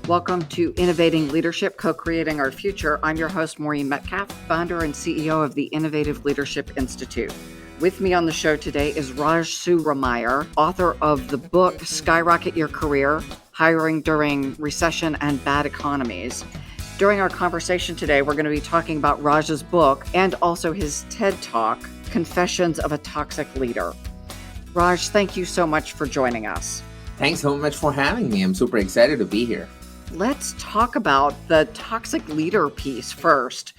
Welcome to Innovating Leadership, Co-Creating Our Future. I'm your host, Maureen Metcalf, founder and CEO of the Innovative Leadership Institute. With me on the show today is Raj Subrameyer, author of the book Skyrocket Your Career, Hiring During Recession and Bad Economies. During our conversation today, we're going to be talking about Raj's book and also his TED Talk, Confessions of a Toxic Leader. Raj, thank you so much for joining us. Thanks so much for having me. I'm super excited to be here. Let's talk about the toxic leader piece first.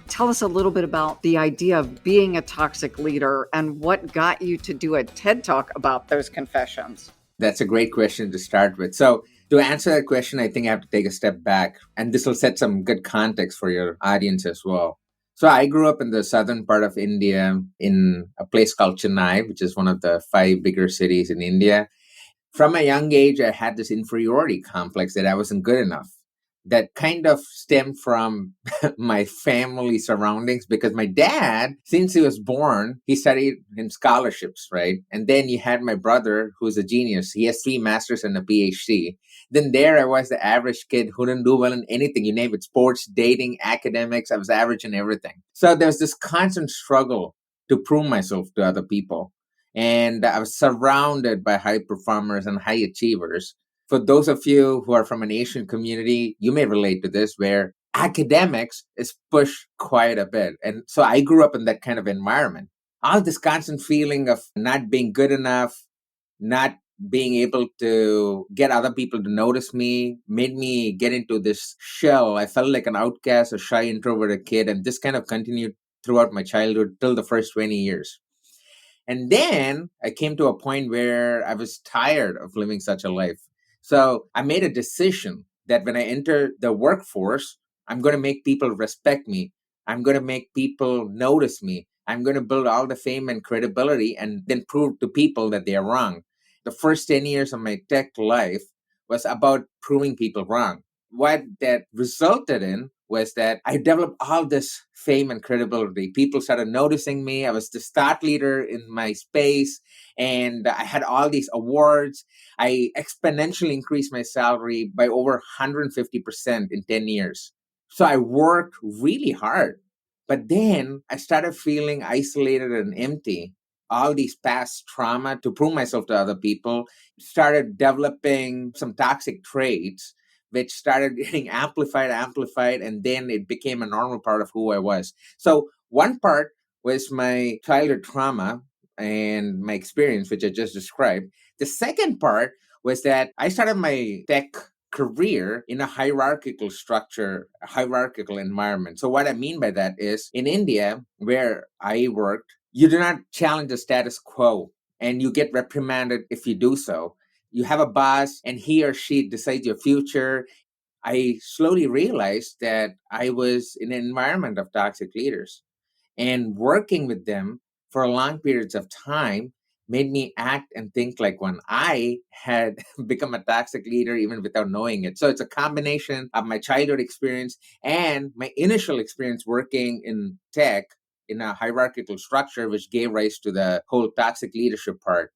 Tell us a little bit about the idea of being a toxic leader and what got you to do a TED Talk about those confessions. That's a great question to start with. So to answer that question, I think I have to take a step back, and this will set some good context for your audience as well. So I grew up in the southern part of India in a place called Chennai, which is one of the 5 bigger cities in India. From a young age, I had this inferiority complex that I wasn't good enough. That kind of stemmed from my family surroundings because my dad, since he was born, he studied in scholarships, right? And then you had my brother, who's a genius. He has 3 masters and a PhD. Then there I was, the average kid who didn't do well in anything. You name it, sports, dating, academics. I was average in everything. So there was this constant struggle to prove myself to other people. And I was surrounded by high performers and high achievers. For those of you who are from an Asian community, you may relate to this, where academics is pushed quite a bit. And so I grew up in that kind of environment. All this constant feeling of not being good enough, not being able to get other people to notice me, made me get into this shell. I felt like an outcast, a shy, introverted kid. And this kind of continued throughout my childhood till the first 20 years. And then I came to a point where I was tired of living such a life. So I made a decision that when I enter the workforce, I'm going to make people respect me. I'm going to make people notice me. I'm going to build all the fame and credibility and then prove to people that they are wrong. The first 10 years of my tech life was about proving people wrong. What that resulted in was that I developed all this fame and credibility. People started noticing me. I was the thought leader in my space, and I had all these awards. I exponentially increased my salary by over 150% in 10 years. So I worked really hard. But then I started feeling isolated and empty. All these past trauma to prove myself to other people, started developing some toxic traits which started getting amplified, and then it became a normal part of who I was. So one part was my childhood trauma and my experience, which I just described. The second part was that I started my tech career in a hierarchical structure, a hierarchical environment. So what I mean by that is in India, where I worked, you do not challenge the status quo and you get reprimanded if you do so. You have a boss and he or she decides your future. I slowly realized that I was in an environment of toxic leaders, and working with them for long periods of time made me act and think like one. I had become a toxic leader even without knowing it. So it's a combination of my childhood experience and my initial experience working in tech in a hierarchical structure, which gave rise to the whole toxic leadership part.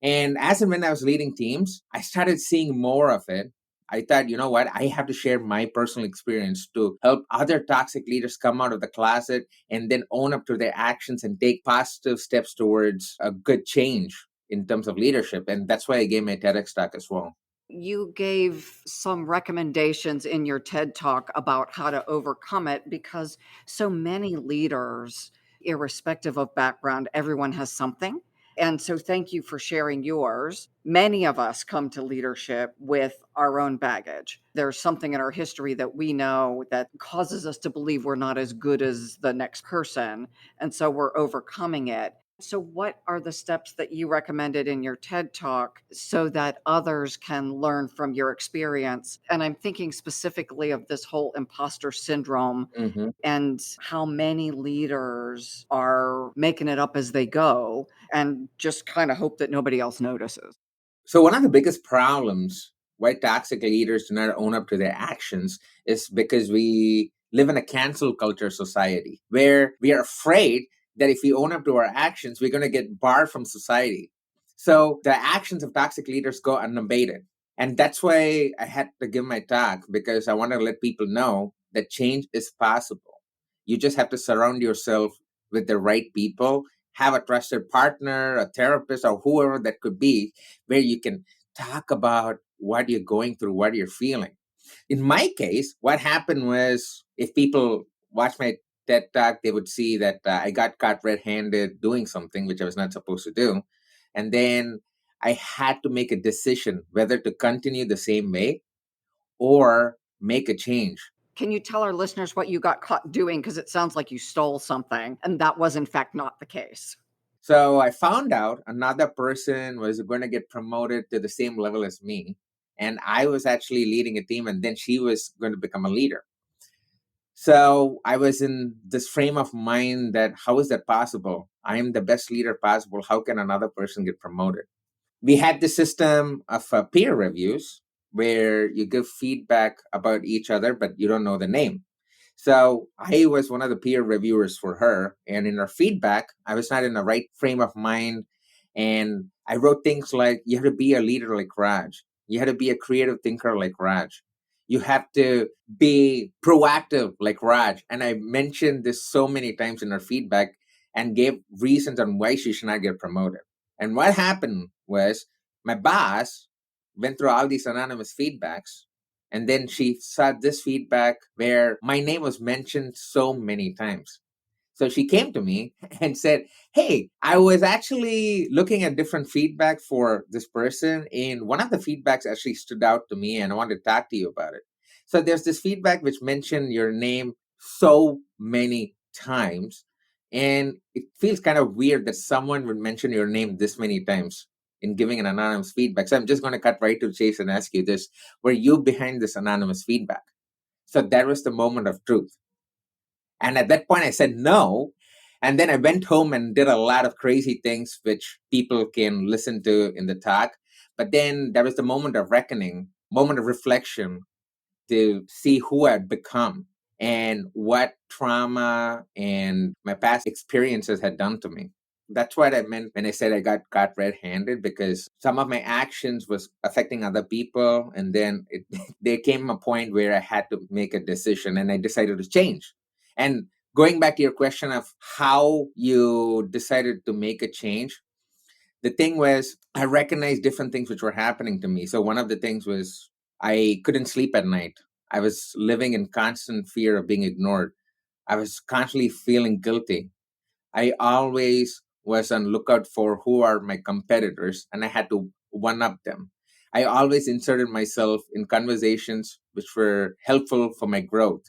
And as and when I was leading teams, I started seeing more of it. I thought, you know what? I have to share my personal experience to help other toxic leaders come out of the closet and then own up to their actions and take positive steps towards a good change in terms of leadership. And that's why I gave my TEDx talk as well. You gave some recommendations in your TED Talk about how to overcome it because so many leaders, irrespective of background, everyone has something. And so thank you for sharing yours. Many of us come to leadership with our own baggage. There's something in our history that we know that causes us to believe we're not as good as the next person. And so we're overcoming it. So, what are the steps that you recommended in your TED Talk so that others can learn from your experience? And I'm thinking specifically of this whole imposter syndrome Mhm. and how many leaders are making it up as they go and just kind of hope that nobody else notices. So, one of the biggest problems why toxic leaders do not own up to their actions is because we live in a cancel culture society where we are afraid that if we own up to our actions, we're going to get barred from society. So, the actions of toxic leaders go unabated. And that's why I had to give my talk, because I want to let people know that change is possible. You just have to surround yourself with the right people, have a trusted partner, a therapist, or whoever that could be, where you can talk about what you're going through, what you're feeling. In my case, what happened was, if people watch my TED talk, they would see that I got caught red handed doing something which I was not supposed to do. And then I had to make a decision whether to continue the same way or make a change. Can you tell our listeners what you got caught doing? Because it sounds like you stole something, and that was, in fact, not the case. So I found out another person was going to get promoted to the same level as me. And I was actually leading a team, and then she was going to become a leader. So I was in this frame of mind that how is that possible? I am the best leader possible. How can another person get promoted? We had the system of peer reviews where you give feedback about each other, but you don't know the name. So I was one of the peer reviewers for her. And in her feedback, I was not in the right frame of mind. And I wrote things like, you have to be a leader like Raj. You have to be a creative thinker like Raj. You have to be proactive like Raj. And I mentioned this so many times in her feedback and gave reasons on why she should not get promoted. And what happened was, my boss went through all these anonymous feedbacks, and then she saw this feedback where my name was mentioned so many times. So she came to me and said, "Hey, I was actually looking at different feedback for this person, and one of the feedbacks actually stood out to me, and I wanted to talk to you about it." So there's this feedback which mentioned your name so many times, and it feels kind of weird that someone would mention your name this many times in giving an anonymous feedback. So I'm just going to cut right to the chase and ask you this: were you behind this anonymous feedback? So that was the moment of truth. And at that point, I said no. And then I went home and did a lot of crazy things, which people can listen to in the talk. But then there was the moment of reckoning, moment of reflection, to see who I'd become and what trauma and my past experiences had done to me. That's what I meant when I said I got caught red-handed, because some of my actions was affecting other people, and then there came a point where I had to make a decision, and I decided to change. And going back to your question of how you decided to make a change, the thing was, I recognized different things which were happening to me. So one of the things was, I couldn't sleep at night. I was living in constant fear of being ignored. I was constantly feeling guilty. I always was on lookout for who are my competitors, and I had to one up them. I always inserted myself in conversations which were helpful for my growth.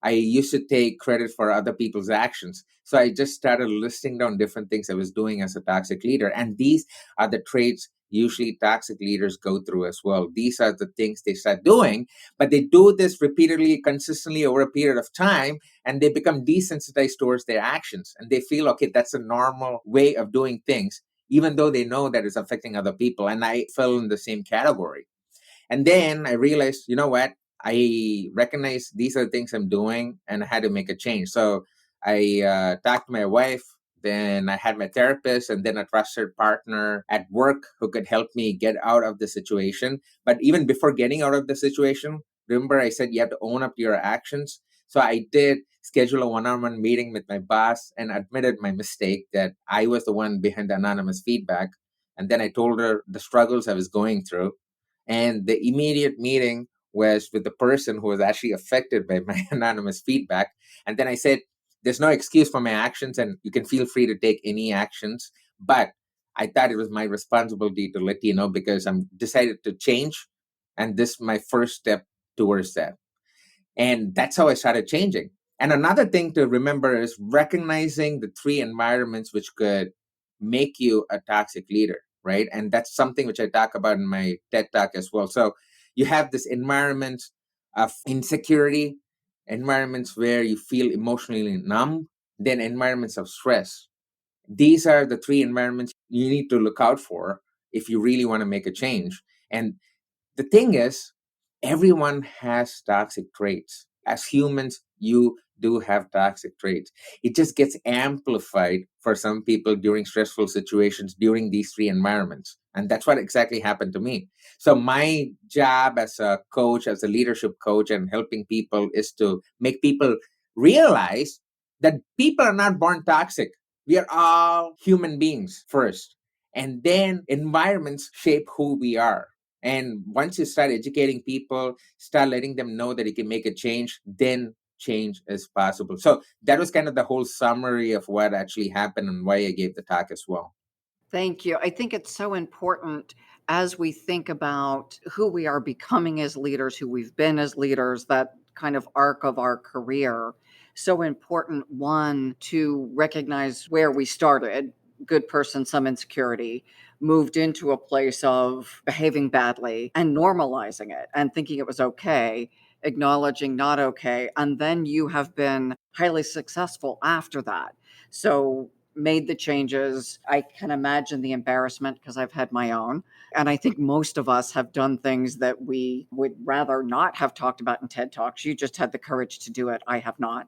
I used to take credit for other people's actions. So I just started listing down different things I was doing as a toxic leader. And these are the traits usually toxic leaders go through as well. These are the things they start doing, but they do this repeatedly, consistently over a period of time, and they become desensitized towards their actions. And they feel, okay, that's a normal way of doing things, even though they know that it's affecting other people. And I fell in the same category. And then I realized, you know what? I recognize these are the things I'm doing, and I had to make a change. So I talked to my wife. Then I had my therapist, and then a trusted partner at work who could help me get out of the situation. But even before getting out of the situation, remember I said you have to own up to your actions. So I did schedule a one-on-one meeting with my boss and admitted my mistake, that I was the one behind the anonymous feedback. And then I told her the struggles I was going through, and the immediate meeting was with the person who was actually affected by my anonymous feedback. And then I said, there's no excuse for my actions, and you can feel free to take any actions. But I thought it was my responsibility to let you know, because I'm decided to change. And this is my first step towards that. And that's how I started changing. And another thing to remember is recognizing the three environments which could make you a toxic leader, right? And that's something which I talk about in my TED talk as well. So you have this environment of insecurity, environments where you feel emotionally numb, then environments of stress. These are the three environments you need to look out for if you really want to make a change. And the thing is, everyone has toxic traits. As humans, you do have toxic traits. It just gets amplified for some people during stressful situations during these three environments. And that's what exactly happened to me. So, my job as a coach, as a leadership coach, and helping people is to make people realize that people are not born toxic. We are all human beings first. And then environments shape who we are. And once you start educating people, start letting them know that you can make a change, then change is possible. So that was kind of the whole summary of what actually happened and why I gave the talk as well. Thank you. I think it's so important as we think about who we are becoming as leaders, who we've been as leaders, that kind of arc of our career. So important, one, to recognize where we started, good person, some insecurity, moved into a place of behaving badly and normalizing it and thinking it was okay, acknowledging not okay. And then you have been highly successful after that. So made the changes. I can imagine the embarrassment because I've had my own. And I think most of us have done things that we would rather not have talked about in TED Talks. You just had the courage to do it. I have not.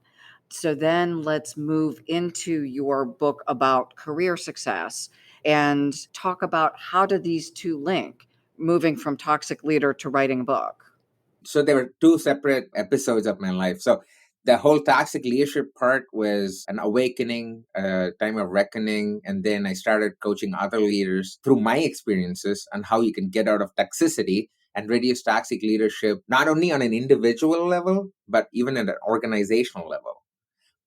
So then let's move into your book about career success and talk about how do these two link, moving from toxic leader to writing a book. So there were two separate episodes of my life. So the whole toxic leadership part was an awakening, a time of reckoning. And then I started coaching other leaders through my experiences on how you can get out of toxicity and reduce toxic leadership, not only on an individual level, but even at an organizational level.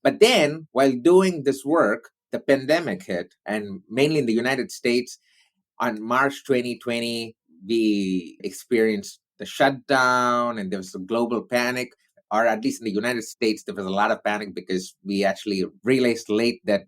But then while doing this work, the pandemic hit, and mainly in the United States, on March 2020, we experienced the shutdown and there was a global panic, or at least in the United States, there was a lot of panic because we actually realized late that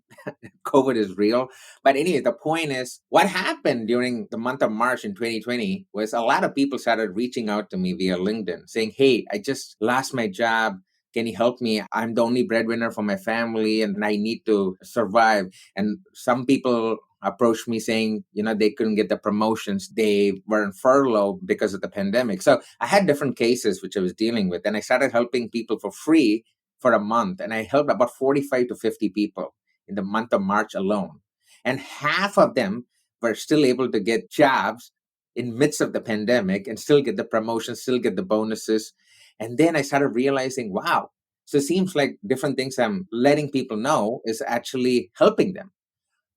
COVID is real. But anyway, the point is what happened during the month of March in 2020 was a lot of people started reaching out to me via LinkedIn saying, "Hey, I just lost my job. Can you help me? I'm the only breadwinner for my family and I need to survive." And some people approached me saying, they couldn't get the promotions. They were in furlough because of the pandemic. So I had different cases which I was dealing with. And I started helping people for free for a month. And I helped about 45 to 50 people in the month of March alone. And half of them were still able to get jobs in midst of the pandemic and still get the promotions, still get the bonuses. And then I started realizing, wow, so it seems like different things I'm letting people know is actually helping them.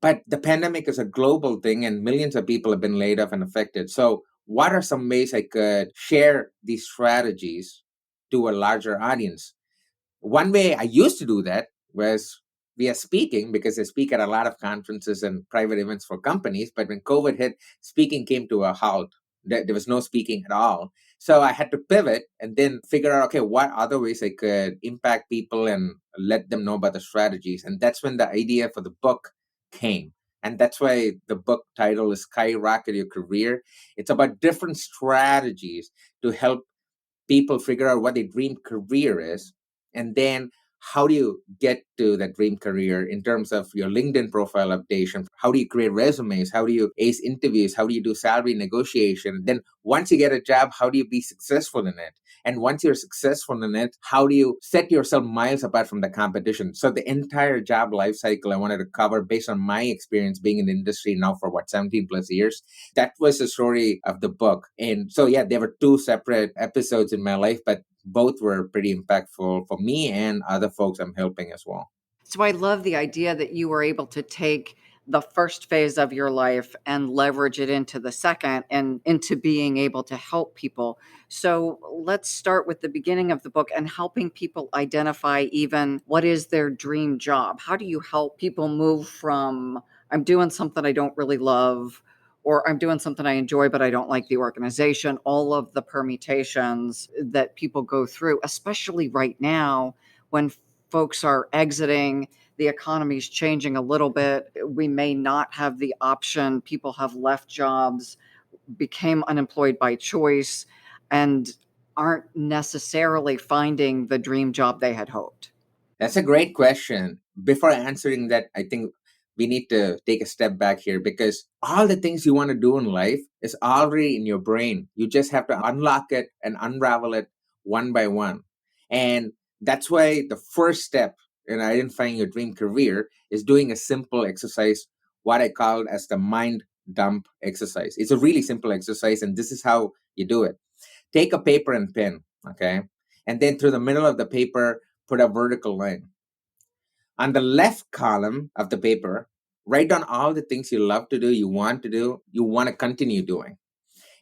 But the pandemic is a global thing and millions of people have been laid off and affected. So, what are some ways I could share these strategies to a larger audience? One way I used to do that was via speaking because I speak at a lot of conferences and private events for companies. But when COVID hit, speaking came to a halt. There was no speaking at all. So I had to pivot and then figure out, okay, what other ways I could impact people and let them know about the strategies. And that's when the idea for the book came. And that's why the book title is Skyrocket Your Career. It's about different strategies to help people figure out what their dream career is, and then how do you get to that dream career in terms of your LinkedIn profile updation? How do you create resumes? How do you ace interviews? How do you do salary negotiation? Then once you get a job, how do you be successful in it? And once you're successful in it, how do you set yourself miles apart from the competition? So the entire job life cycle I wanted to cover based on my experience being in the industry now for 17 plus years. That was the story of the book. And so, yeah, there were two separate episodes in my life, but both were pretty impactful for me and other folks I'm helping as well. So I love the idea that you were able to take the first phase of your life and leverage it into the second and into being able to help people. So let's start with the beginning of the book and helping people identify even what is their dream job. How do you help people move from I'm doing something I don't really love or I'm doing something I enjoy but I don't like the organization, all of the permutations that people go through, especially right now when folks are exiting, the economy is changing a little bit. We may not have the option. People have left jobs, became unemployed by choice, and aren't necessarily finding the dream job they had hoped. That's a great question. Before answering that, I think we need to take a step back here because all the things you want to do in life is already in your brain. You just have to unlock it and unravel it one by one. And That's why the first step in identifying your dream career is doing a simple exercise, what I call as the mind dump exercise. It's a really simple exercise, and this is how you do it. Take a paper and pen, okay? And then through the middle of the paper, put a vertical line. On the left column of the paper, write down all the things you love to do, you want to continue doing.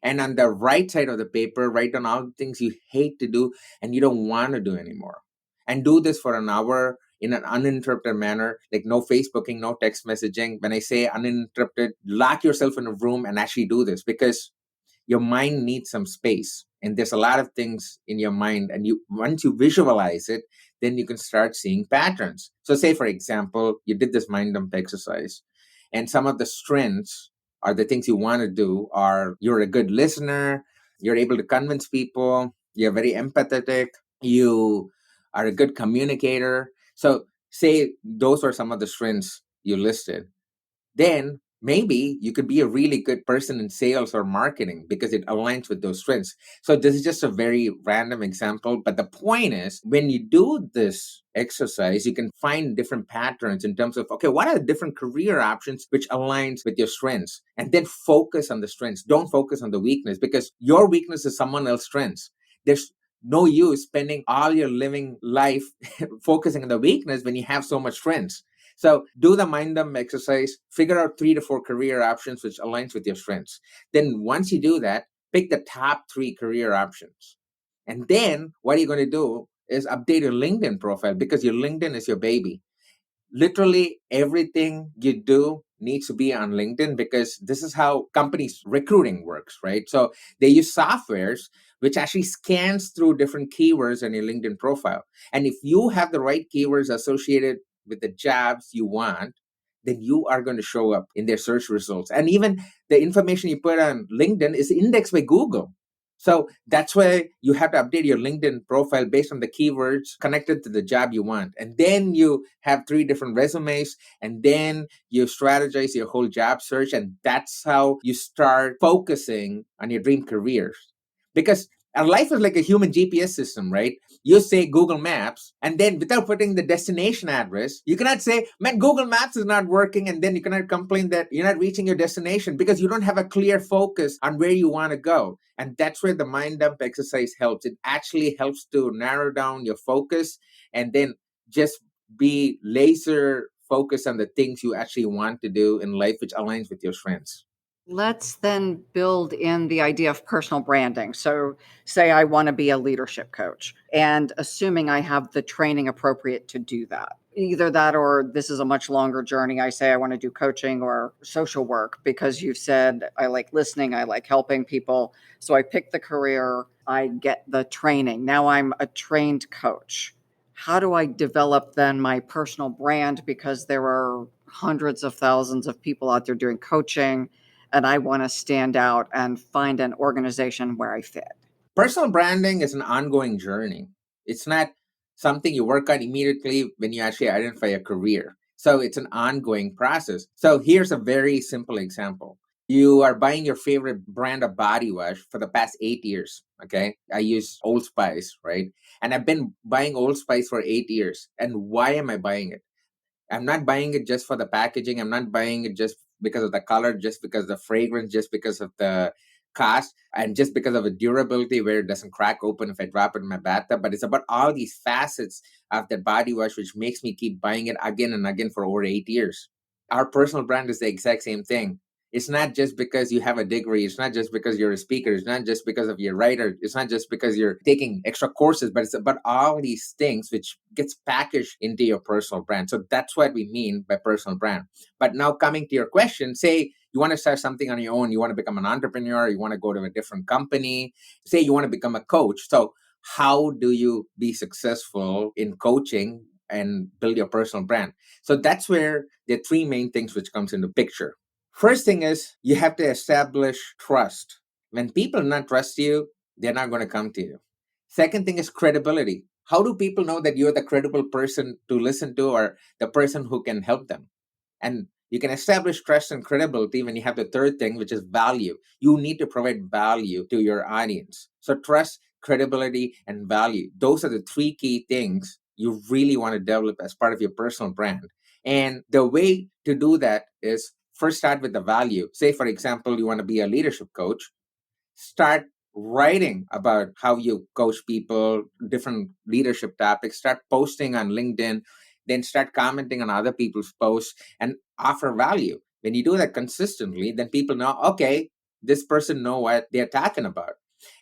And on the right side of the paper, write down all the things you hate to do and you don't want to do anymore. And do this for an hour in an uninterrupted manner, like no Facebooking, no text messaging. When I say uninterrupted, lock yourself in a room and actually do this, because your mind needs some space, and there's a lot of things in your mind, and you once you visualize it, then you can start seeing patterns. So say for example, you did this mind dump exercise, and some of the strengths are the things you want to do are: you're a good listener, you're able to convince people, you're very empathetic, you are a good communicator. So say those are some of the strengths you listed. Then maybe you could be a really good person in sales or marketing because it aligns with those strengths. So this is just a very random example, but the point is, when you do this exercise, you can find different patterns in terms of, okay, what are the different career options which aligns with your strengths, and then focus on the strengths. Don't focus on the weakness, because your weakness is someone else's strengths. There's no use spending all your living life focusing on the weakness when you have so much strengths. So do the mind dump exercise, figure out 3 to 4 career options which aligns with your strengths. Then once you do that, pick the top 3 career options. And then what you're going to do is update your LinkedIn profile, because your LinkedIn is your baby. Literally everything you do needs to be on LinkedIn, because this is how companies recruiting works, right? So they use softwares which actually scans through different keywords on your LinkedIn profile. And if you have the right keywords associated with the jobs you want, then you are going to show up in their search results. And even the information you put on LinkedIn is indexed by Google. So that's why you have to update your LinkedIn profile based on the keywords connected to the job you want. And then you have 3 different resumes, and then you strategize your whole job search. And that's how you start focusing on your dream careers. Because our life is like a human GPS system, right? You say Google Maps, and then without putting the destination address, you cannot say, man, Google Maps is not working. And then you cannot complain that you're not reaching your destination, because you don't have a clear focus on where you want to go. And that's where the mind dump exercise helps. It actually helps to narrow down your focus, and then just be laser focused on the things you actually want to do in life, which aligns with your strengths. Let's then build in the idea of personal branding. So, say I want to be a leadership coach, and assuming I have the training appropriate to do that. Either that, or this is a much longer journey. I say I want to do coaching or social work because you've said I like listening, I like helping people. So, I pick the career, I get the training. Now I'm a trained coach. How do I develop then my personal brand? Because there are hundreds of thousands of people out there doing coaching, and I want to stand out and find an organization where I fit. Personal branding is an ongoing journey. It's not something you work on immediately when you actually identify a career. So it's an ongoing process. So here's a very simple example. You are buying your favorite brand of body wash for the past 8 years. Okay. I use Old Spice, right? And I've been buying Old Spice for 8 years. And why am I buying it? I'm not buying it just for the packaging. I'm not buying it just because of the color, just because of the fragrance, just because of the cost, and just because of the durability where it doesn't crack open if I drop it in my bathtub. But it's about all these facets of that body wash which makes me keep buying it again and again for over 8 years. Our personal brand is the exact same thing. It's not just because you have a degree. It's not just because you're a speaker. It's not just because of your writer. It's not just because you're taking extra courses, but it's about all these things which gets packaged into your personal brand. So that's what we mean by personal brand. But now coming to your question, say you want to start something on your own, you want to become an entrepreneur, you want to go to a different company, say you want to become a coach. So how do you be successful in coaching and build your personal brand? So that's where the 3 main things which comes into picture. First thing is you have to establish trust. When people not trust you, they're not going to come to you. Second thing is credibility. How do people know that you're the credible person to listen to, or the person who can help them? And you can establish trust and credibility when you have the third thing, which is value. You need to provide value to your audience. So trust credibility, and value. Those are the three key things you really want to develop as part of your personal brand. And the way to do that is first start with the value. Say, for example, you want to be a leadership coach, start writing about how you coach people, different leadership topics, start posting on LinkedIn, then start commenting on other people's posts and offer value. When you do that consistently, then people know, okay, this person know what they're talking about.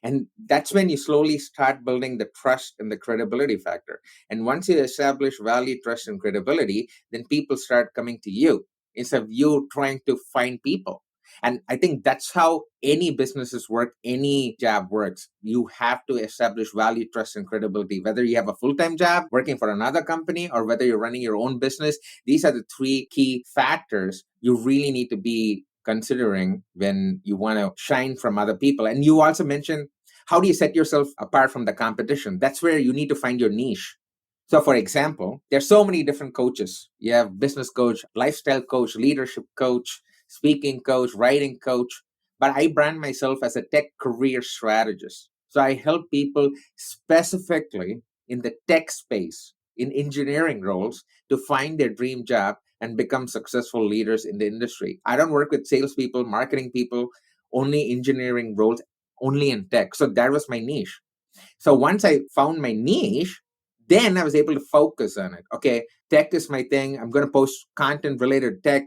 And that's when you slowly start building the trust and the credibility factor. And once you establish value, trust, and credibility, then people start coming to you instead of you trying to find people. And I think that's how any businesses work, any job works. You have to establish value, trust, and credibility. Whether you have a full time job working for another company or whether you're running your own business, these are the three key factors you really need to be considering when you want to shine from other people. And you also mentioned, how do you set yourself apart from the competition? That's where you need to find your niche. So, for example, there's so many different coaches. You have business coach, lifestyle coach, leadership coach, speaking coach, writing coach. But I brand myself as a tech career strategist. So I help people specifically in the tech space, in engineering roles, to find their dream job and become successful leaders in the industry. I don't work with salespeople, marketing people, only engineering roles, only in tech. So that was my niche. So once I found my niche, then I was able to focus on it. Okay, tech is my thing. I'm going to post content related to tech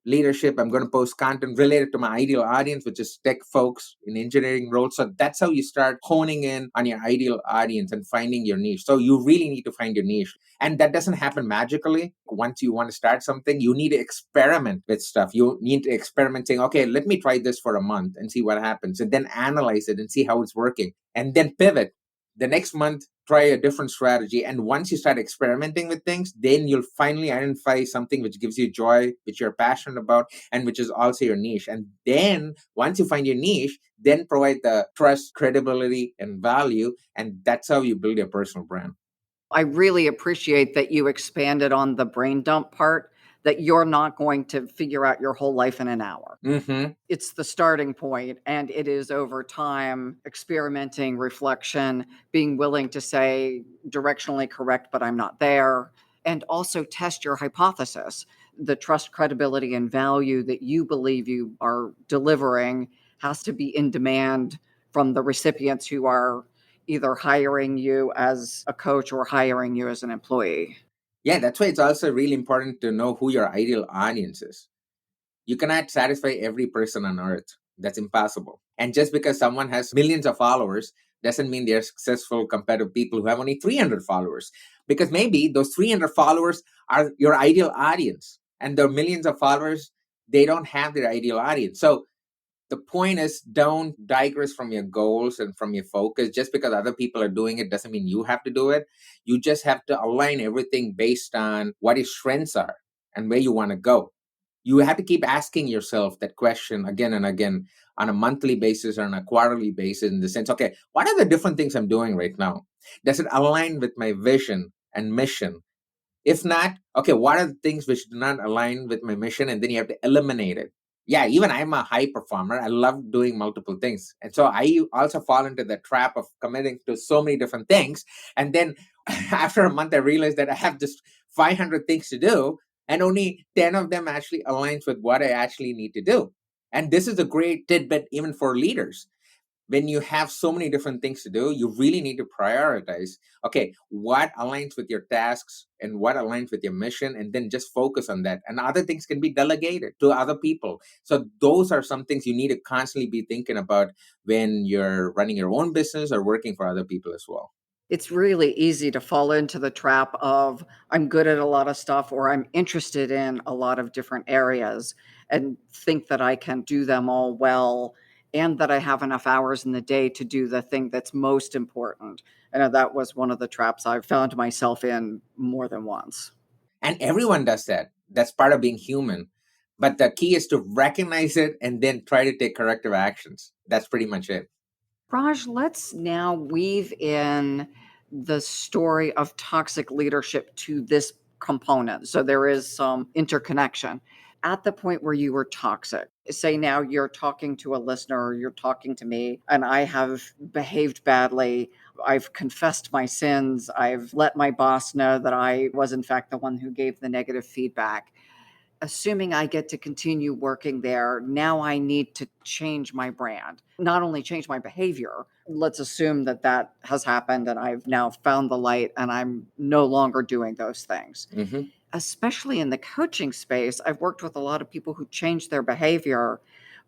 leadership. I'm going to post content related to my ideal audience, which is tech folks in engineering roles. So that's how you start honing in on your ideal audience and finding your niche. So you really need to find your niche. And that doesn't happen magically. Once you want to start something, you need to experiment with stuff. You need to experiment saying, okay, let me try this for a month and see what happens. And then analyze it and see how it's working. And then pivot. The next month, try a different strategy. And once you start experimenting with things, then you'll finally identify something which gives you joy, which you're passionate about, and which is also your niche. And then once you find your niche, then provide the trust, credibility, and value. And that's how you build your personal brand. I really appreciate that you expanded on the brain dump part, that you're not going to figure out your whole life in an hour. Mm-hmm. It's the starting point, and it is over time, experimenting, reflection, being willing to say directionally correct, but I'm not there, and also test your hypothesis. The trust, credibility, and value that you believe you are delivering has to be in demand from the recipients who are either hiring you as a coach or hiring you as an employee. Yeah, that's why it's also really important to know who your ideal audience is. You cannot satisfy every person on earth. That's impossible. And just because someone has millions of followers doesn't mean they're successful compared to people who have only 300 followers. Because maybe those 300 followers are your ideal audience. And the millions of followers, they don't have their ideal audience. So the point is, don't digress from your goals and from your focus. Just because other people are doing it doesn't mean you have to do it. You just have to align everything based on what your strengths are and where you want to go. You have to keep asking yourself that question again and again on a monthly basis or on a quarterly basis, in the sense, okay, what are the different things I'm doing right now? Does it align with my vision and mission? If not, okay, what are the things which do not align with my mission? And then you have to eliminate it. Yeah, even I'm a high performer. I love doing multiple things. And so I also fall into the trap of committing to so many different things. And then after a month, I realized that I have just 500 things to do, and only 10 of them actually aligns with what I actually need to do. And this is a great tidbit even for leaders. When you have so many different things to do, you really need to prioritize, okay, what aligns with your tasks and what aligns with your mission, and then just focus on that. And other things can be delegated to other people. So those are some things you need to constantly be thinking about when you're running your own business or working for other people as well. It's really easy to fall into the trap of I'm good at a lot of stuff or I'm interested in a lot of different areas and think that I can do them all well and that I have enough hours in the day to do the thing that's most important. I know that was one of the traps I've found myself in more than once. And everyone does that. That's part of being human. But the key is to recognize it and then try to take corrective actions. That's pretty much it. Raj, let's now weave in the story of toxic leadership to this component. So there is some interconnection. At the point where you were toxic, Say now you're talking to a listener, or you're talking to me, and I have behaved badly. I've confessed my sins. I've let my boss know that I was, in fact, the one who gave the negative feedback. Assuming I get to continue working there, now I need to change my brand, not only change my behavior. Let's assume that that has happened and I've now found the light and I'm no longer doing those things. Hmm. Especially in the coaching space, I've worked with a lot of people who change their behavior,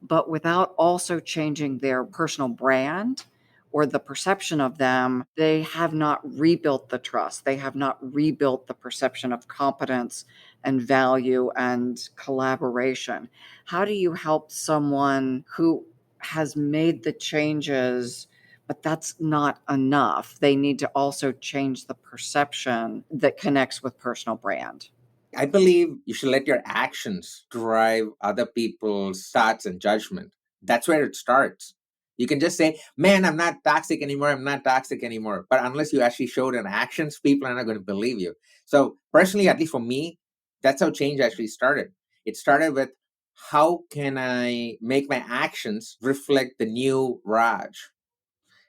but without also changing their personal brand or the perception of them. They have not rebuilt the trust. They have not rebuilt the perception of competence and value and collaboration. How do you help someone who has made the changes, but that's not enough? They need to also change the perception that connects with personal brand. I believe you should let your actions drive other people's thoughts and judgment. That's where it starts. You can just say, man, I'm not toxic anymore. I'm not toxic anymore. But unless you actually show it in actions, people are not going to believe you. So, personally, at least for me, that's how change actually started. It started with, how can I make my actions reflect the new Raj?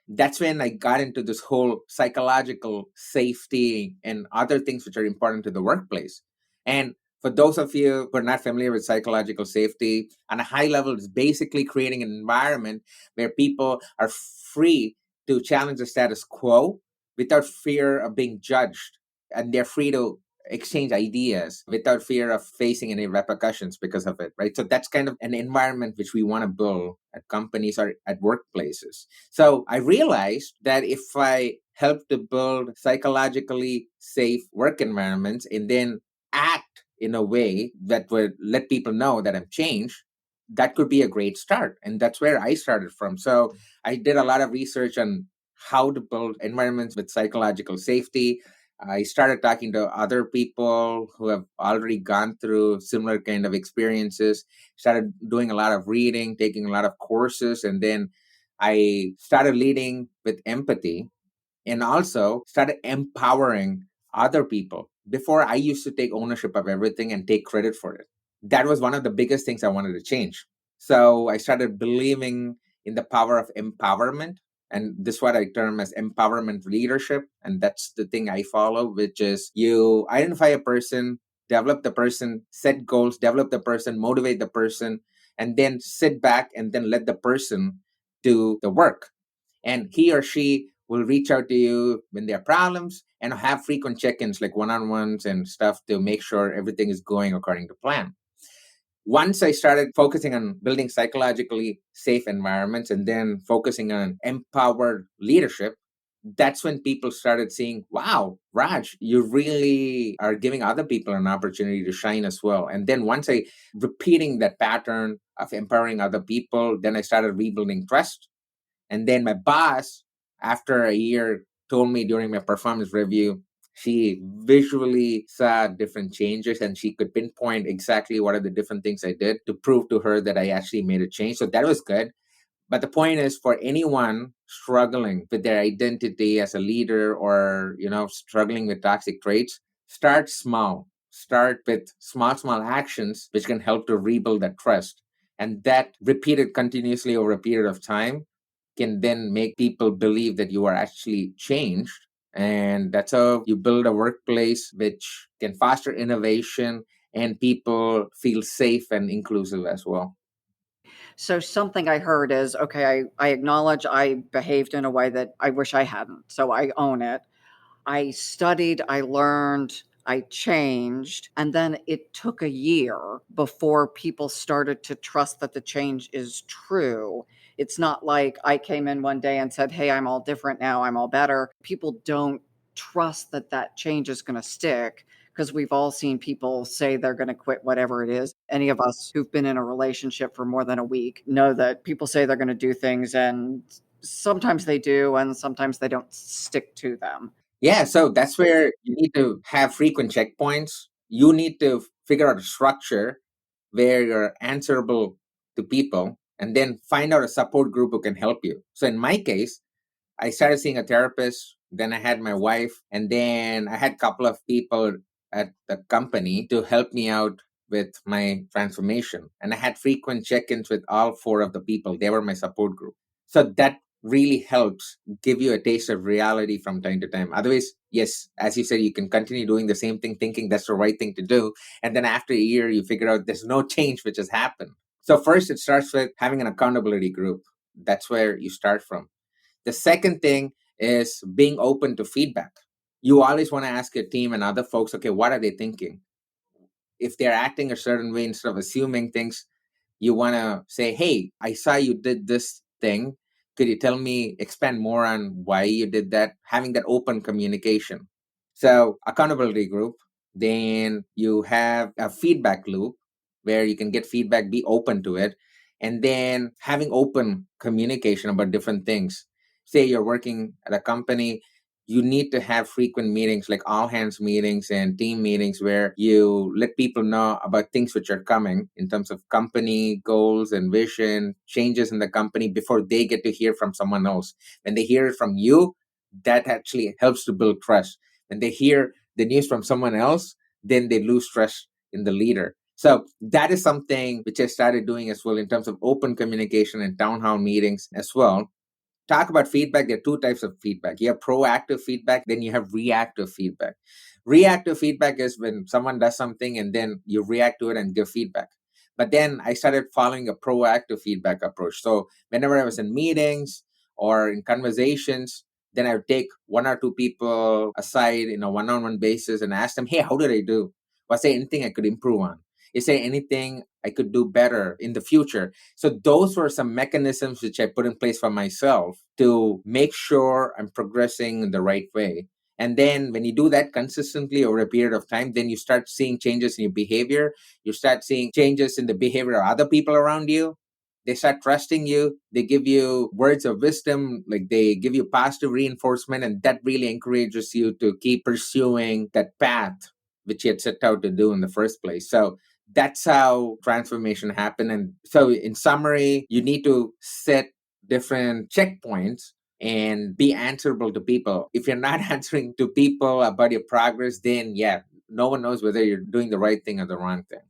That's when I got into this whole psychological safety and other things which are important to the workplace. And for those of you who are not familiar with psychological safety, on a high level, it's basically creating an environment where people are free to challenge the status quo without fear of being judged. And they're free to exchange ideas without fear of facing any repercussions because of it, right? So that's kind of an environment which we want to build at companies or at workplaces. So I realized that if I help to build psychologically safe work environments and then act in a way that would let people know that I'm changed, that could be a great start. And that's where I started from. So I did a lot of research on how to build environments with psychological safety. I started talking to other people who have already gone through similar kind of experiences, started doing a lot of reading, taking a lot of courses, and then I started leading with empathy and also started empowering other people. Before, I used to take ownership of everything and take credit for it. That was one of the biggest things I wanted to change. So I started believing in the power of empowerment. And this is what I term as empowerment leadership. And that's the thing I follow, which is you identify a person, develop the person, set goals, develop the person, motivate the person, and then sit back and then let the person do the work. And he or she will reach out to you when there are problems and have frequent check-ins like one-on-ones and stuff to make sure everything is going according to plan. Once I started focusing on building psychologically safe environments and then focusing on empowered leadership, that's when people started seeing, wow, Raj, you really are giving other people an opportunity to shine as well. And then once I repeating that pattern of empowering other people, then I started rebuilding trust. And then my boss, after a year, told me during my performance review, she visually saw different changes and she could pinpoint exactly what are the different things I did to prove to her that I actually made a change. So that was good. But the point is, for anyone struggling with their identity as a leader or, struggling with toxic traits, start small. Start with small actions which can help to rebuild that trust. And that repeated continuously over a period of time can then make people believe that you are actually changed. And that's how you build a workplace which can foster innovation and people feel safe and inclusive as well. So something I heard is, okay, I acknowledge I behaved in a way that I wish I hadn't. So I own it. I studied, I learned, I changed, and then it took a year before people started to trust that the change is true. It's not like I came in one day and said, "Hey, I'm all different now, I'm all better." People don't trust that that change is going to stick because we've all seen people say they're going to quit whatever it is. Any of us who've been in a relationship for more than a week know that people say they're going to do things and sometimes they do and sometimes they don't stick to them. Yeah, so that's where you need to have frequent checkpoints. You need to figure out a structure where you're answerable to people and then find out a support group who can help you. So in my case, I started seeing a therapist, then I had my wife, and then I had a couple of people at the company to help me out with my transformation. And I had frequent check ins with all four of the people. They were my support group. So that really helps give you a taste of reality from time to time. Otherwise, yes, as you said, you can continue doing the same thing, thinking that's the right thing to do. And then after a year, you figure out there's no change which has happened. So, first, it starts with having an accountability group. That's where you start from. The second thing is being open to feedback. You always want to ask your team and other folks, okay, what are they thinking? If they're acting a certain way, instead of assuming things, you want to say, hey, I saw you did this thing. Could you tell me, expand more on why you did that? Having that open communication. So, accountability group. Then you have a feedback loop where you can get feedback, be open to it. And then having open communication about different things. Say you're working at a company, you need to have frequent meetings like all hands meetings and team meetings where you let people know about things which are coming in terms of company goals and vision, changes in the company before they get to hear from someone else. When they hear it from you, that actually helps to build trust. When they hear the news from someone else, then they lose trust in the leader. So that is something which I started doing as well in terms of open communication and town hall meetings as well. Talk about feedback. There are two types of feedback. You have proactive feedback, then you have reactive feedback. Reactive feedback is when someone does something and then you react to it and give feedback. But then I started following a proactive feedback approach. So whenever I was in meetings or in conversations, then I would take one or two people aside in a one-on-one basis and ask them, hey, how did I do? Was there anything I could improve on? Is there anything I could do better in the future? So those were some mechanisms which I put in place for myself to make sure I'm progressing in the right way. And then when you do that consistently over a period of time, then you start seeing changes in your behavior. You start seeing changes in the behavior of other people around you. They start trusting you. They give you words of wisdom, like they give you positive reinforcement, and that really encourages you to keep pursuing that path which you had set out to do in the first place. So that's how transformation happened. And so, in summary, you need to set different checkpoints and be answerable to people. If you're not answering to people about your progress, then yeah, no one knows whether you're doing the right thing or the wrong thing.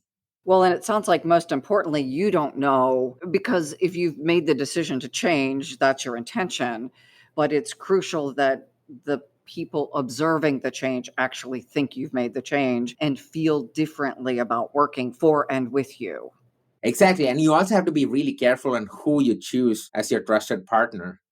Well, and it sounds like most importantly, you don't know because if you've made the decision to change, that's your intention. But it's crucial that the people observing the change actually think you've made the change and feel differently about working for and with you. Exactly. And you also have to be really careful on who you choose as your trusted partner.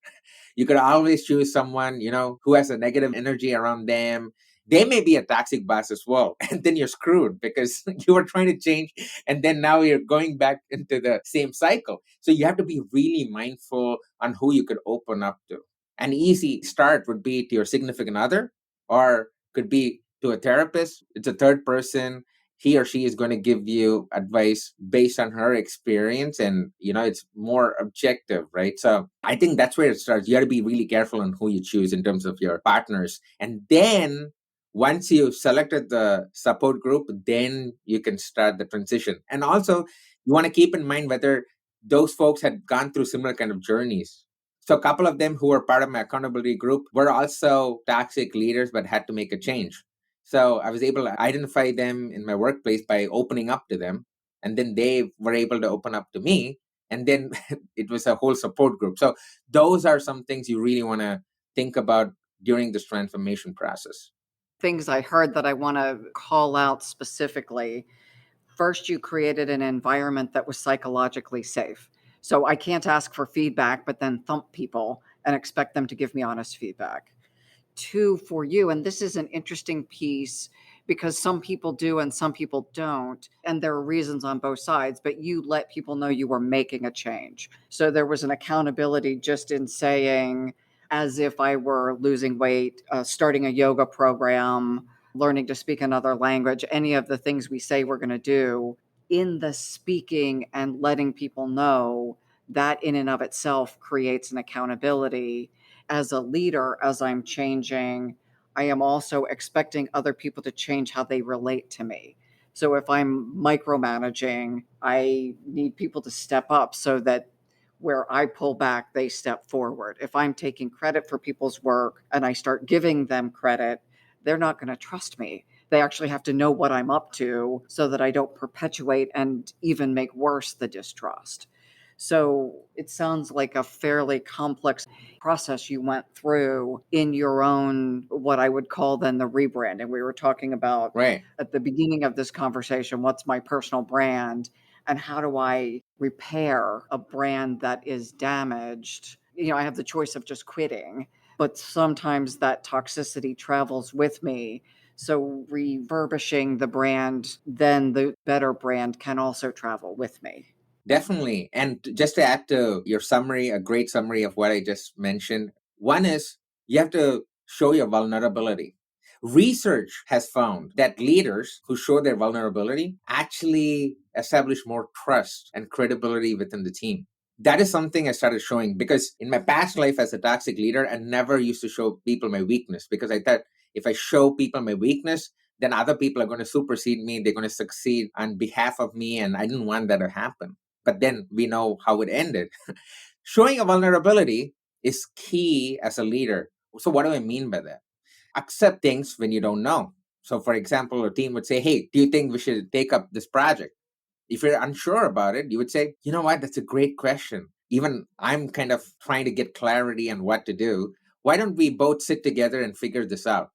You could always choose someone, who has a negative energy around them. They may be a toxic boss as well. And then you're screwed because you were trying to change. And then now you're going back into the same cycle. So you have to be really mindful on who you could open up to. An easy start would be to your significant other, or could be to a therapist. It's a third person. He or she is going to give you advice based on her experience, and it's more objective, right? So I think that's where it starts. You got to be really careful on who you choose in terms of your partners. And then once you've selected the support group, then you can start the transition. And also you want to keep in mind whether those folks had gone through similar kind of journeys. So a couple of them who were part of my accountability group were also toxic leaders but had to make a change. So I was able to identify them in my workplace by opening up to them. And then they were able to open up to me. And then it was a whole support group. So those are some things you really want to think about during this transformation process. Things I heard that I want to call out specifically. First, you created an environment that was psychologically safe. So I can't ask for feedback, but then thump people and expect them to give me honest feedback. Two, for you, and this is an interesting piece because some people do and some people don't, and there are reasons on both sides, but you let people know you were making a change. So there was an accountability just in saying, as if I were losing weight, starting a yoga program, learning to speak another language, any of the things we say we're going to do, in the speaking and letting people know, that in and of itself creates an accountability. As a leader, as I'm changing, I am also expecting other people to change how they relate to me. So if I'm micromanaging, I need people to step up so that where I pull back, they step forward. If I'm taking credit for people's work and I start giving them credit, they're not going to trust me. They actually have to know what I'm up to so that I don't perpetuate and even make worse the distrust. So it sounds like a fairly complex process you went through in your own, what I would call then the rebrand. And we were talking about Right. at the beginning of this conversation, what's my personal brand and how do I repair a brand that is damaged? I have the choice of just quitting, but sometimes that toxicity travels with me. So refurbishing the brand, then the better brand can also travel with me. Definitely. And just to add to your summary, a great summary of what I just mentioned, one is you have to show your vulnerability. Research has found that leaders who show their vulnerability actually establish more trust and credibility within the team. That is something I started showing because in my past life as a toxic leader, I never used to show people my weakness because I thought if I show people my weakness, then other people are going to supersede me. They're going to succeed on behalf of me. And I didn't want that to happen. But then we know how it ended. Showing a vulnerability is key as a leader. So, what do I mean by that? Accept things when you don't know. So, for example, a team would say, "Hey, do you think we should take up this project?" If you're unsure about it, you would say, "You know what? That's a great question. Even I'm kind of trying to get clarity on what to do. Why don't we both sit together and figure this out?"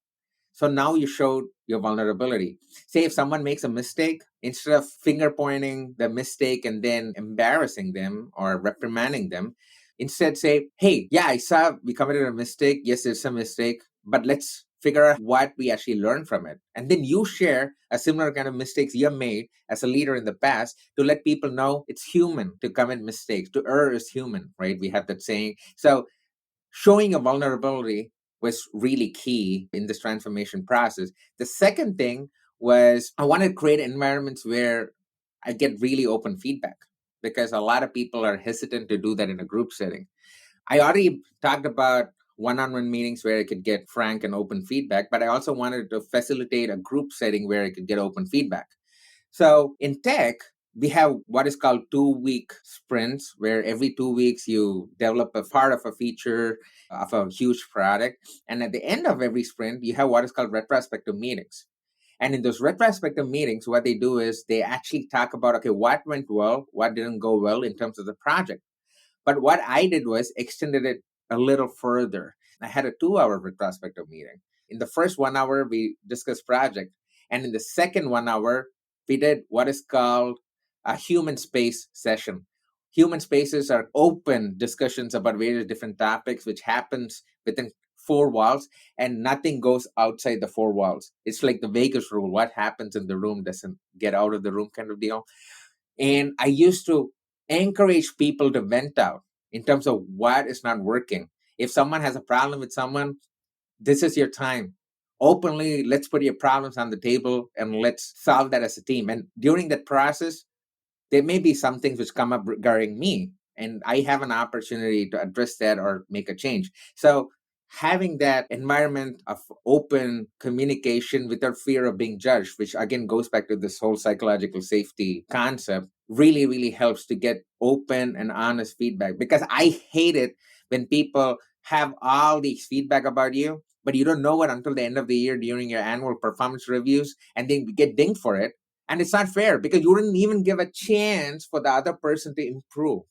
So now you showed your vulnerability. Say if someone makes a mistake, instead of finger pointing the mistake and then embarrassing them or reprimanding them, instead say, "Hey, yeah, I saw we committed a mistake. Yes, it's a mistake, but let's figure out what we actually learned from it." And then you share a similar kind of mistakes you have made as a leader in the past to let people know it's human to commit mistakes. To err is human, right? We have that saying. So showing a vulnerability was really key in this transformation process. The second thing was I wanted to create environments where I get really open feedback because a lot of people are hesitant to do that in a group setting. I already talked about one-on-one meetings where I could get frank and open feedback, but I also wanted to facilitate a group setting where I could get open feedback. So in tech, we have what is called 2 week sprints, where every 2 weeks you develop a part of a feature of a huge product. And at the end of every sprint, you have what is called retrospective meetings. And in those retrospective meetings, what they do is they actually talk about, okay, what went well, what didn't go well in terms of the project. But what I did was extended it a little further. I had a 2 hour retrospective meeting. In the first 1 hour, we discussed project. And in the second 1 hour, we did what is called a human space session. Human spaces are open discussions about various different topics, which happens within four walls, and nothing goes outside the four walls. It's like the Vegas rule. What happens in the room doesn't get out of the room kind of deal. And I used to encourage people to vent out in terms of what is not working. If someone has a problem with someone, this is your time. Openly, let's put your problems on the table and let's solve that as a team. And during that process, there may be some things which come up regarding me, and I have an opportunity to address that or make a change. So having that environment of open communication without fear of being judged, which again goes back to this whole psychological safety concept, really really helps to get open and honest feedback, because I hate it when people have all these feedback about you, but you don't know it until the end of the year during your annual performance reviews, and then get dinged for it. And it's not fair because you didn't even give a chance for the other person to improve.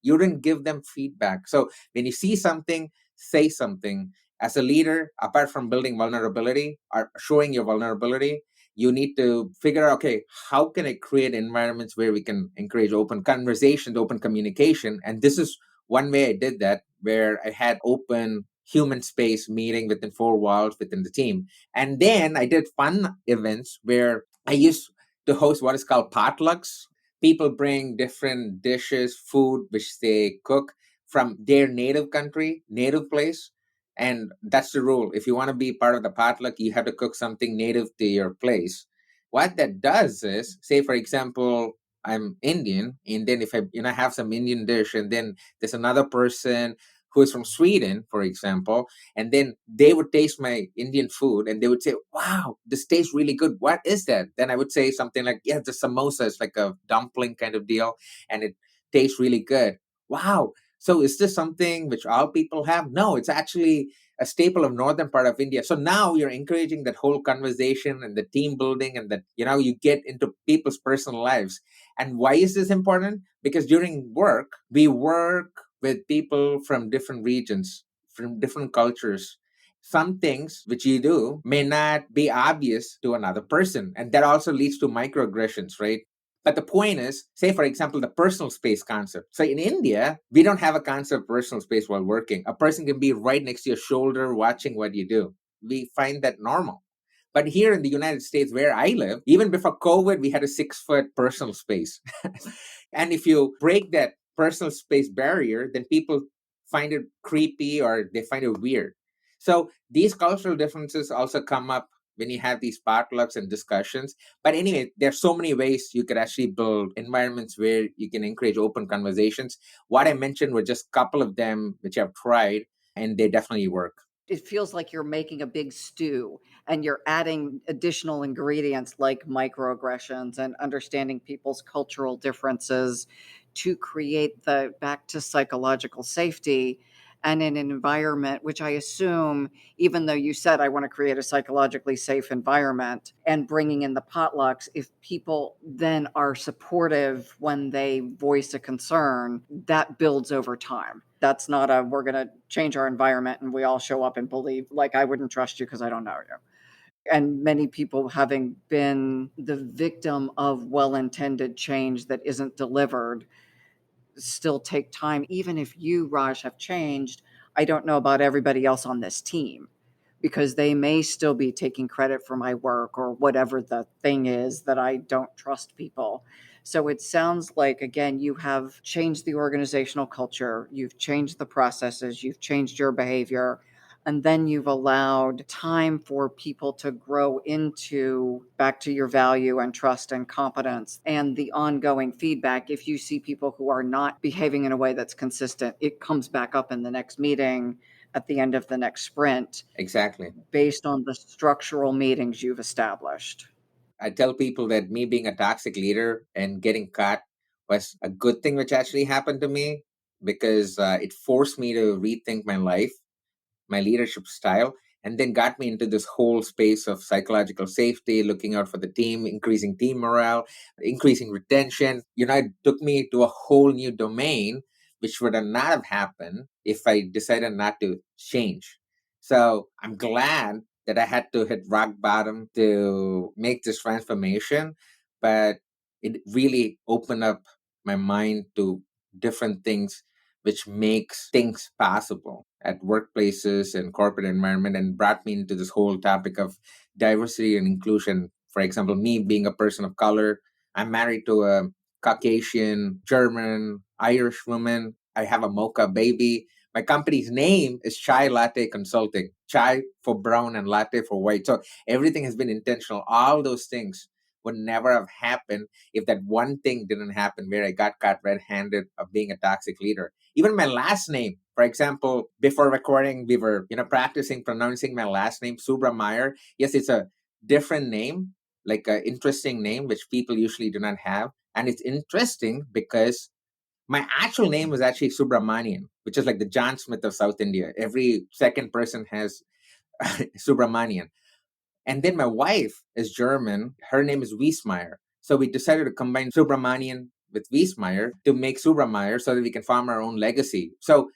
You didn't give them feedback. So when you see something, say something. As a leader, apart from building vulnerability or showing your vulnerability, you need to figure out, okay, how can I create environments where we can encourage open conversation, open communication? And this is one way I did that, where I had open human space meeting within four walls within the team. And then I did fun events where I used to host what is called potlucks. People bring different dishes, food which they cook from their native country, native place. And that's the rule. If you want to be part of the potluck, you have to cook something native to your place. What that does is, say for example, I'm Indian, and then if I have some Indian dish, and then there's another person who is from Sweden, for example, and then they would taste my Indian food and they would say, "Wow, this tastes really good. What is that?" Then I would say something like, "Yeah, the samosa is like a dumpling kind of deal and it tastes really good." Wow. So is this something which all people have? No, it's actually a staple of northern part of India. So now you're encouraging that whole conversation and the team building, and that you get into people's personal lives. And why is this important? Because during work, we work with people from different regions, from different cultures. Some things which you do may not be obvious to another person, and that also leads to microaggressions, right? But the point is, say, for example, the personal space concept. So in India, we don't have a concept of personal space while working. A person can be right next to your shoulder watching what you do. We find that normal. But here in the United States, where I live, even before COVID, we had a 6 foot personal space. And if you break that personal space barrier, then people find it creepy or they find it weird. So these cultural differences also come up when you have these potlucks and discussions. But anyway, there's so many ways you could actually build environments where you can encourage open conversations. What I mentioned were just a couple of them which I've tried, and they definitely work. It feels like you're making a big stew and you're adding additional ingredients like microaggressions and understanding people's cultural differences to create the back to psychological safety and in an environment which I assume, even though you said I want to create a psychologically safe environment and bringing in the potlucks, if people then are supportive when they voice a concern, that builds over time. That's not a we're going to change our environment and we all show up and believe, like, I wouldn't trust you because I don't know you. And many people having been the victim of well-intended change that isn't delivered still take time. Even if you, Raj, have changed, I don't know about everybody else on this team because they may still be taking credit for my work or whatever the thing is that I don't trust people. So it sounds like, again, you have changed the organizational culture, you've changed the processes, you've changed your behavior, and then you've allowed time for people to grow into back to your value and trust and competence and the ongoing feedback. If you see people who are not behaving in a way that's consistent, it comes back up in the next meeting at the end of the next sprint Exactly. based on the structural meetings you've established. I tell people that me being a toxic leader and getting caught was a good thing which actually happened to me, because it forced me to rethink my life, my leadership style, and then got me into this whole space of psychological safety, looking out for the team, increasing team morale, increasing retention. It took me to a whole new domain, which would have not have happened if I decided not to change. So I'm glad that I had to hit rock bottom to make this transformation, but it really opened up my mind to different things which makes things possible at workplaces and corporate environment, and brought me into this whole topic of diversity and inclusion. For example, me being a person of color, I'm married to a Caucasian, German, Irish woman. I have a mocha baby. My company's name is Chai Latte Consulting. Chai for brown and latte for white. So everything has been intentional. All those things would never have happened if that one thing didn't happen where I got caught red-handed of being a toxic leader. Even my last name, for example, before recording, we were, practicing pronouncing my last name, Subrameyer. Yes, it's a different name, like an interesting name, which people usually do not have. And it's interesting because my actual name was actually Subramanian, which is like the John Smith of South India. Every second person has Subramanian. And then my wife is German. Her name is Wiesmeyer. So we decided to combine Subramanian with Wiesmeyer to make Subrameyer so that we can form our own legacy. So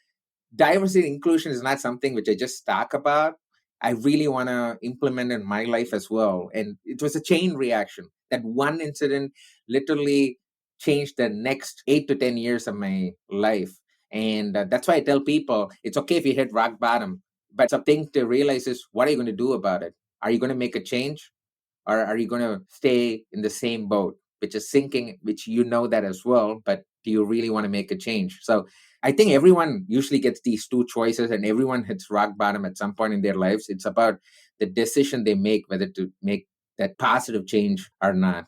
diversity and inclusion is not something which I just talk about. I really want to implement in my life as well. And it was a chain reaction. That one incident literally changed the next 8 to 10 years of my life. And that's why I tell people it's okay if you hit rock bottom. But something to realize is, what are you going to do about it? Are you going to make a change? Or are you going to stay in the same boat, which is sinking, which that as well, but do you really want to make a change? So I think everyone usually gets these two choices, and everyone hits rock bottom at some point in their lives. It's about the decision they make, whether to make that positive change or not.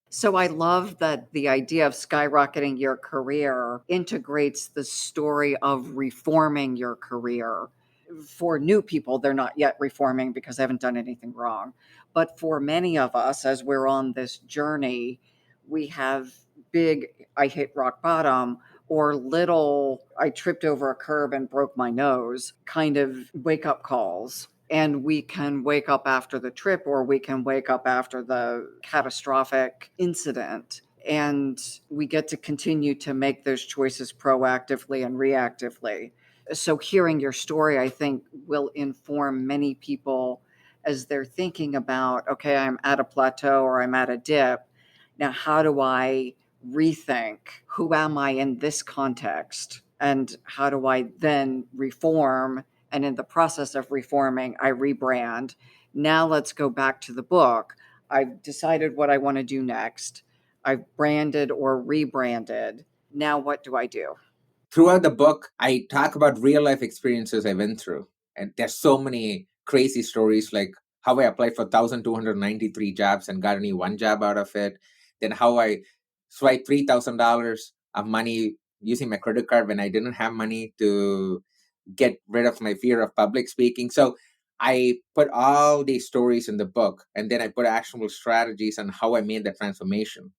So I love that the idea of skyrocketing your career integrates the story of reforming your career. For new people, they're not yet reforming because they haven't done anything wrong. But for many of us, as we're on this journey, we have big, I hit rock bottom, or little, I tripped over a curb and broke my nose kind of wake up calls. And we can wake up after the trip, or we can wake up after the catastrophic incident. And we get to continue to make those choices proactively and reactively. So, hearing your story, I think, will inform many people as they're thinking about, okay, I'm at a plateau or I'm at a dip. Now, how do I rethink who am I in this context? And how do I then reform? And in the process of reforming, I rebrand. Now let's go back to the book. I've decided what I want to do next. I've branded or rebranded. Now what do I do? Throughout the book, I talk about real life experiences I went through. And there's so many crazy stories, like how I applied for 1,293 jobs and got only one job out of it. Then how I swiped $3,000 of money using my credit card when I didn't have money to get rid of my fear of public speaking. So I put all these stories in the book, and then I put actionable strategies on how I made the transformation.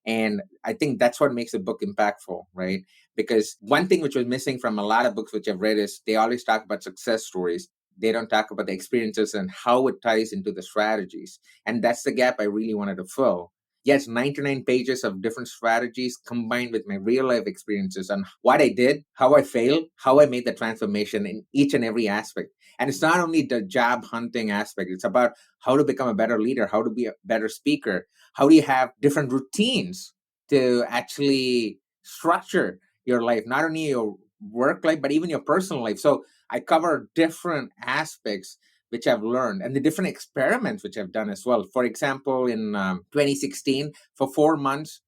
And I think that's what makes a book impactful, right? Because one thing which was missing from a lot of books which I've read is they always talk about success stories. They don't talk about the experiences and how it ties into the strategies. And that's the gap I really wanted to fill. Yes, 99 pages of different strategies combined with my real life experiences on what I did, how I failed, how I made the transformation in each and every aspect. And it's not only the job hunting aspect, it's about how to become a better leader, how to be a better speaker, how do you have different routines to actually structure your life, not only your work life, but even your personal life. So I cover different aspects which I've learned and the different experiments which I've done as well. For example, in 2016, for 4 months,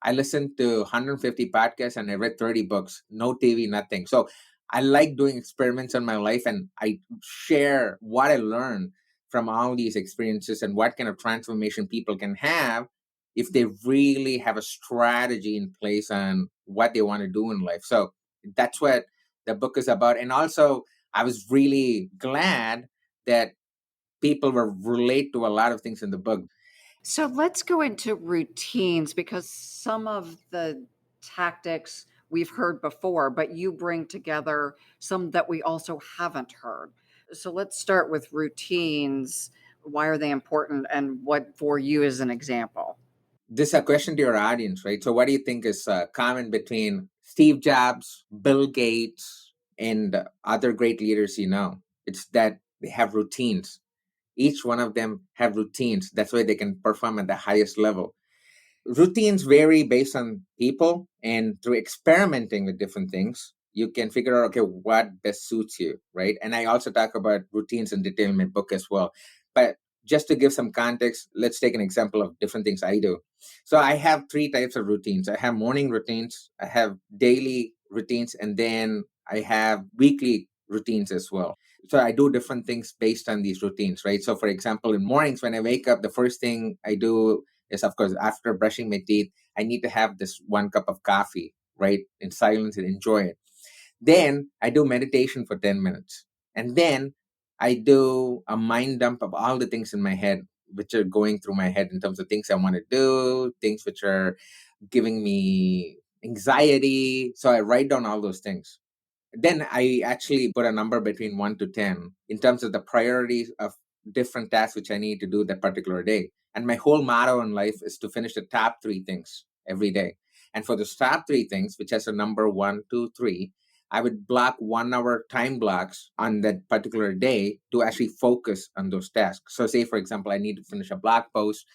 I listened to 150 podcasts and I read 30 books, no TV, nothing. So I like doing experiments in my life, and I share what I learned from all these experiences and what kind of transformation people can have if they really have a strategy in place on what they want to do in life. So that's what the book is about. And also, I was really glad that people will relate to a lot of things in the book. So let's go into routines, because some of the tactics we've heard before, but you bring together some that we also haven't heard. So let's start with routines. Why are they important, and what for you is an example? This is a question to your audience, right? So, what do you think is common between Steve Jobs, Bill Gates, and other great leaders you know? It's that they have routines. Each one of them have routines. That's why they can perform at the highest level. Routines vary based on people, and through experimenting with different things, you can figure out, okay, what best suits you, right? And I also talk about routines in detail in my book as well. But just to give some context, let's take an example of different things I do. So I have three types of routines. I have morning routines, I have daily routines, and then I have weekly routines as well. So I do different things based on these routines, right? So for example, in mornings when I wake up, the first thing I do is, of course, after brushing my teeth, I need to have this 1 cup of coffee, right, in silence and enjoy it. Then I do meditation for 10 minutes. And then I do a mind dump of all the things in my head, which are going through my head in terms of things I want to do, things which are giving me anxiety. So I write down all those things. Then I actually put a number between 1 to 10 in terms of the priorities of different tasks which I need to do that particular day. And my whole motto in life is to finish the top three things every day. And for the top three things, which has a number 1, 2, 3, I would block 1 hour time blocks on that particular day to actually focus on those tasks. So, say, for example, I need to finish a blog post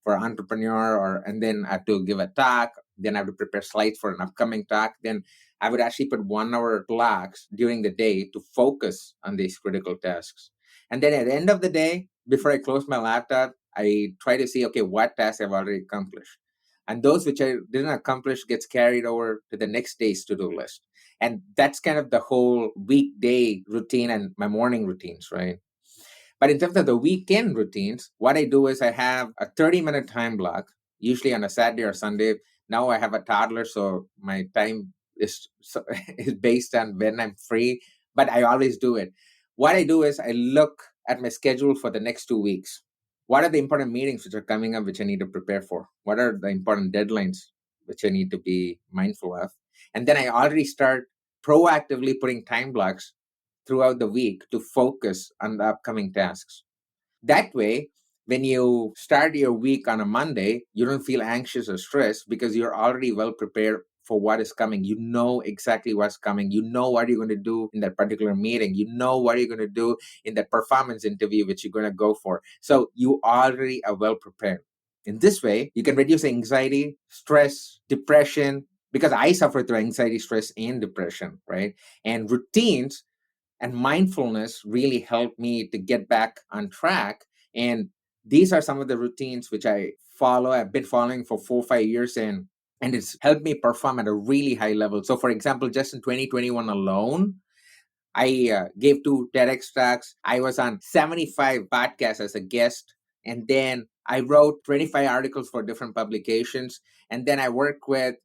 for an entrepreneur, or and then I have to give a talk, then I have to prepare slides for an upcoming talk. Then I would actually put 1 hour blocks during the day to focus on these critical tasks. And then at the end of the day, before I close my laptop, I try to see, okay, what tasks I've already accomplished. And those which I didn't accomplish gets carried over to the next day's to-do list. And that's kind of the whole weekday routine and my morning routines, right? But in terms of the weekend routines, what I do is I have a 30-minute time block, usually on a Saturday or Sunday. Now I have a toddler, so my time is based on when I'm free, but I always do it. What I do is I look at my schedule for the next 2 weeks. What are the important meetings which are coming up which I need to prepare for? What are the important deadlines? which I need to be mindful of. And then I already start proactively putting time blocks throughout the week to focus on the upcoming tasks. That way, when you start your week on a Monday, you don't feel anxious or stressed because you're already well prepared for what is coming. You know exactly what's coming. You know what you're going to do in that particular meeting. You know what you're going to do in that performance interview which you're going to go for. So you already are well prepared. In this way, you can reduce anxiety, stress, depression, because I suffer through anxiety, stress, and depression, right? And routines and mindfulness really helped me to get back on track. And these are some of the routines which I've been following for 4 or 5 years, and it's helped me perform at a really high level. So for example, just in 2021 alone, I gave 2 TEDx talks. I was on 75 podcasts as a guest. And then I wrote 25 articles for different publications. And then I worked with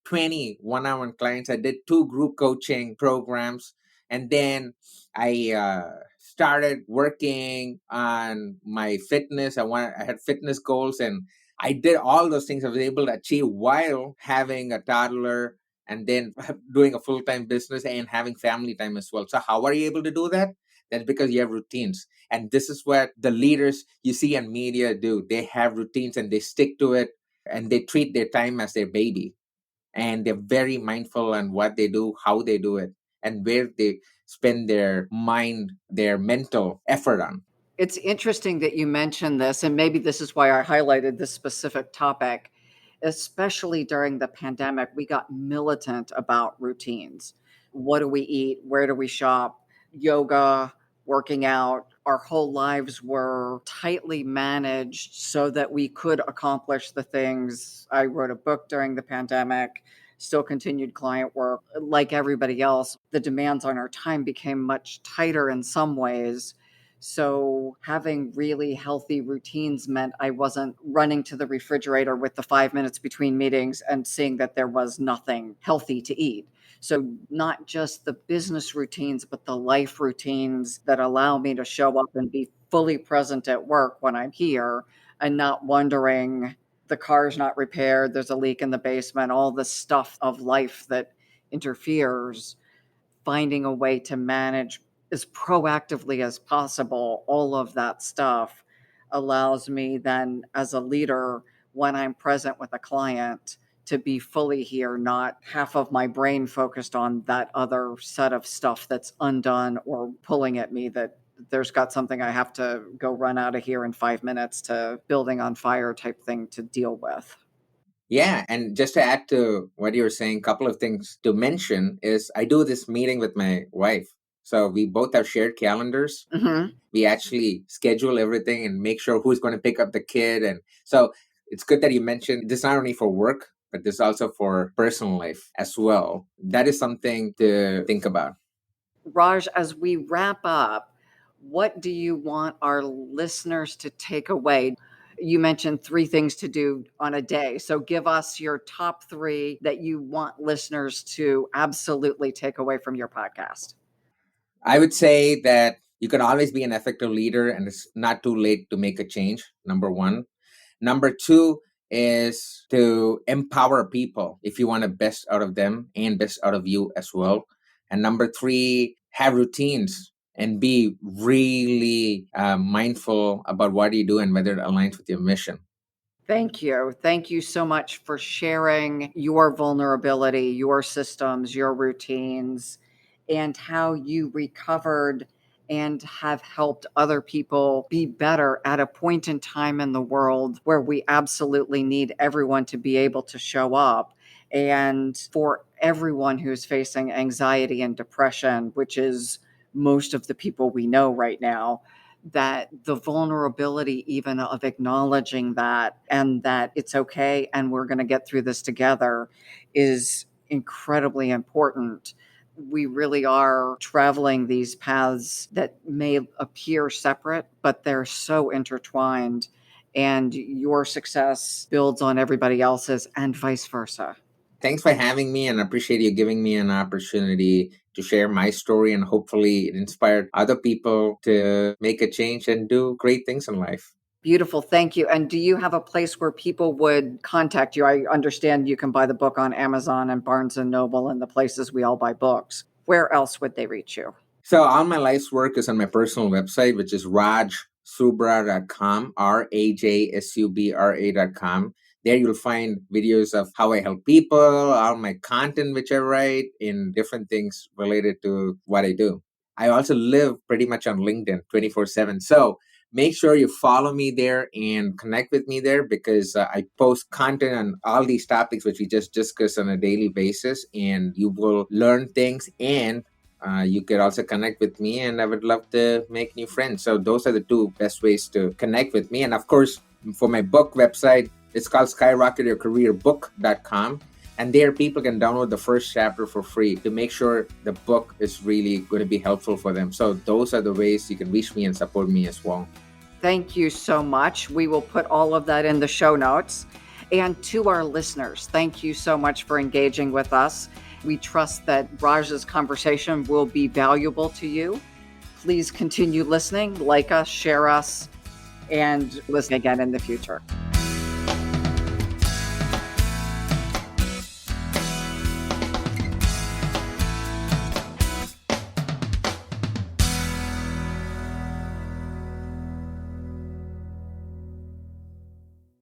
20 one-on-one clients. I did 2 group coaching programs. And then I started working on my fitness. I had fitness goals, and I did all those things I was able to achieve while having a toddler and then doing a full-time business and having family time as well. So how are you able to do that? That's because you have routines. And this is what the leaders you see in media do. They have routines and they stick to it, and they treat their time as their baby. And they're very mindful on what they do, how they do it, and where they spend their mind, their mental effort on. It's interesting that you mentioned this, and maybe this is why I highlighted this specific topic. Especially during the pandemic, we got militant about routines. What do we eat? Where do we shop? Yoga, working out. Our whole lives were tightly managed so that we could accomplish the things. I wrote a book during the pandemic, still continued client work. Like everybody else, the demands on our time became much tighter in some ways. So, having really healthy routines meant I wasn't running to the refrigerator with the 5 minutes between meetings and seeing that there was nothing healthy to eat. So, not just the business routines, but the life routines that allow me to show up and be fully present at work when I'm here and not wondering the car's not repaired, there's a leak in the basement, all the stuff of life that interferes. Finding a way to manage as proactively as possible all of that stuff allows me then, as a leader, when I'm present with a client, to be fully here, not half of my brain focused on that other set of stuff that's undone or pulling at me that there's got something I have to go run out of here in 5 minutes to building on fire type thing to deal with. Yeah, and just to add to what you were saying, a couple of things to mention is I do this meeting with my wife. So we both have shared calendars. Hmm. We actually schedule everything and make sure who's going to pick up the kid. And so it's good that you mentioned this not only for work, but this also for personal life as well. That is something to think about. Raj, as we wrap up, what do you want our listeners to take away? You mentioned 3 things to do on a day. So give us your top 3 that you want listeners to absolutely take away from your podcast. I would say that you can always be an effective leader, and it's not too late to make a change. Number one. Number two is to empower people if you want the best out of them and best out of you as well. And number three, have routines and be really mindful about what you do and whether it aligns with your mission. Thank you. Thank you so much for sharing your vulnerability, your systems, your routines, and how you recovered and have helped other people be better at a point in time in the world where we absolutely need everyone to be able to show up. And for everyone who's facing anxiety and depression, which is most of the people we know right now, that the vulnerability even of acknowledging that and that it's okay and we're going to get through this together is incredibly important. We really are traveling these paths that may appear separate, but they're so intertwined, and your success builds on everybody else's and vice versa. Thanks for having me, and I appreciate you giving me an opportunity to share my story, and hopefully it inspired other people to make a change and do great things in life. Beautiful. Thank you. And do you have a place where people would contact you? I understand you can buy the book on Amazon and Barnes and Noble and the places we all buy books. Where else would they reach you? So all my life's work is on my personal website, which is rajsubra.com, rajsubra.com. There you'll find videos of how I help people, all my content which I write in different things related to what I do. I also live pretty much on LinkedIn 24/7. So make sure you follow me there and connect with me there because I post content on all these topics which we just discuss on a daily basis, and you will learn things, and you could also connect with me, and I would love to make new friends. So those are the two best ways to connect with me. And of course, for my book website, it's called skyrocketyourcareerbook.com. And there people can download the first chapter for free to make sure the book is really going to be helpful for them. So those are the ways you can reach me and support me as well. Thank you so much. We will put all of that in the show notes. And to our listeners, thank you so much for engaging with us. We trust that Raj's conversation will be valuable to you. Please continue listening, like us, share us, and listen again in the future.